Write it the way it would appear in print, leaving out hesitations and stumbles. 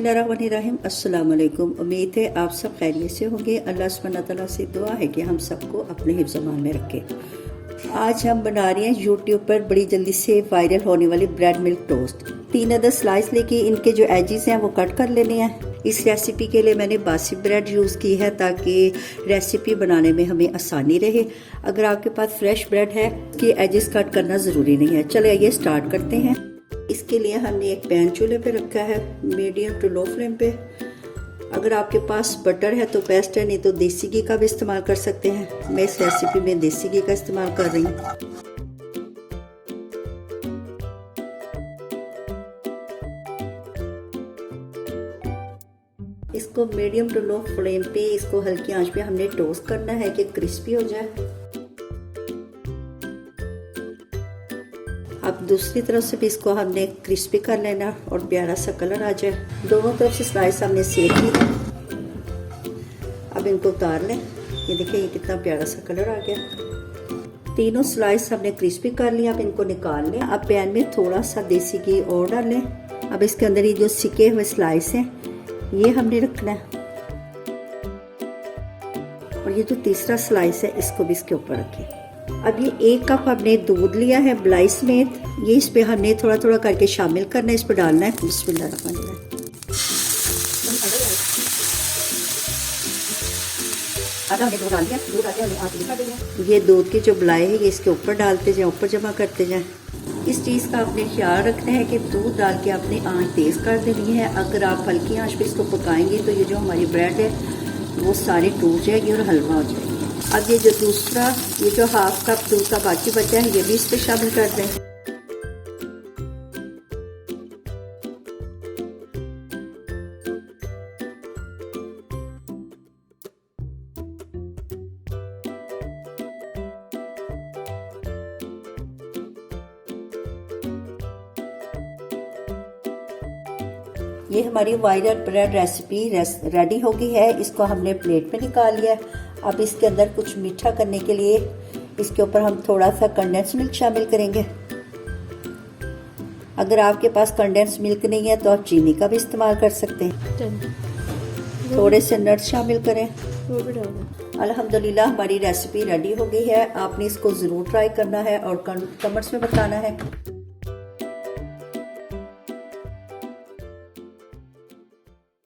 बिस्मिल्लाहिर्रहमानिर्रहीम। अस्सलाम वालेकुम। उम्मीद है आप सब खैरियत से होंगे। अल्लाह सुब्हानहू व तआला से दुआ है कि हम सबको अपने हिफ्ज़ मान में रखे। आज हम बना रहे हैं यूट्यूब पर बड़ी जल्दी से वायरल होने वाली ब्रेड मिल्क टोस्ट। 3 अदद स्लाइस लेके इनके जो एजेस हैं वो कट कर लेने हैं। इस रेसिपी के लिए मैंने बासी ब्रेड यूज़ की है ताकि रेसिपी बनाने में हमें आसानी रहे। अगर आपके पास फ्रेश ब्रेड है कि एजेस कट करना ज़रूरी नहीं है। चले आइए स्टार्ट करते हैं। इसके लिए हमने एक पैन चूल्हे पे रखा है मीडियम टू लो फ्लेम पे। अगर आपके पास बटर है तो बेस्ट है, नहीं तो देसी घी का भी इस्तेमाल कर सकते हैं। मैं इस रेसिपी में देसी घी का इस्तेमाल कर रही हूँ। इसको मीडियम टू लो फ्लेम पे, इसको हल्की आंच पे हमने टोस्ट करना है कि क्रिस्पी हो जाए। अब दूसरी तरफ से भी इसको हमने क्रिस्पी कर लेना और प्यारा सा कलर आ जाए। दोनों तरफ से स्लाइस हमने सेक ली। अब इनको उतार लें। ये देखिए ये कितना प्यारा सा कलर आ गया। तीनों स्लाइस हमने क्रिस्पी कर लिया। अब इनको निकाल लें। अब पैन में थोड़ा सा देसी घी और डालें। अब इसके अंदर ये जो सिके हुए स्लाइस हैं ये हमने रखना है और ये जो तीसरा स्लाइस है इसको भी इसके ऊपर रखें। अब ये 1 कप हमने दूध लिया है मलाई समेत। ये इस पे हमने थोड़ा थोड़ा करके शामिल करना है। इस पे डालना है बिस्मिल्लाहिर्रहमानिर्रहीम। आधा हमने दूध डाल दिया। दूध आके हमने आँच दिखा दिया। ये दूध की जो मलाई है ये इसके ऊपर डालते जाए, ऊपर जमा करते जाए। इस चीज़ का आपने ख्याल रखना है कि दूध डाल के आपने आँच तेज़ कर देनी है। अगर आप हल्की आँच पे इसको पकाएंगे तो ये जो हमारी ब्रेड है वो सारी टूट जाएगी और हलवा हो जाएगी। अब ये जो दूसरा ये जो हाफ कप दूध का बाकी बचा है ये भी इस पे शामिल कर दें। ये हमारी वायरल ब्रेड रेसिपी रेडी हो गई है। इसको हमने प्लेट में निकाल लिया। अब इसके अंदर कुछ मीठा करने के लिए इसके ऊपर हम थोड़ा सा कंडेंस मिल्क शामिल करेंगे। अगर आपके पास कंडेंस मिल्क नहीं है तो आप चीनी का भी इस्तेमाल कर सकते हैं। थोड़े से नट्स शामिल करें। अल्हम्दुलिल्लाह हमारी रेसिपी रेडी हो गई है। आपने इसको ज़रूर ट्राई करना है और कमेंट्स में बताना है।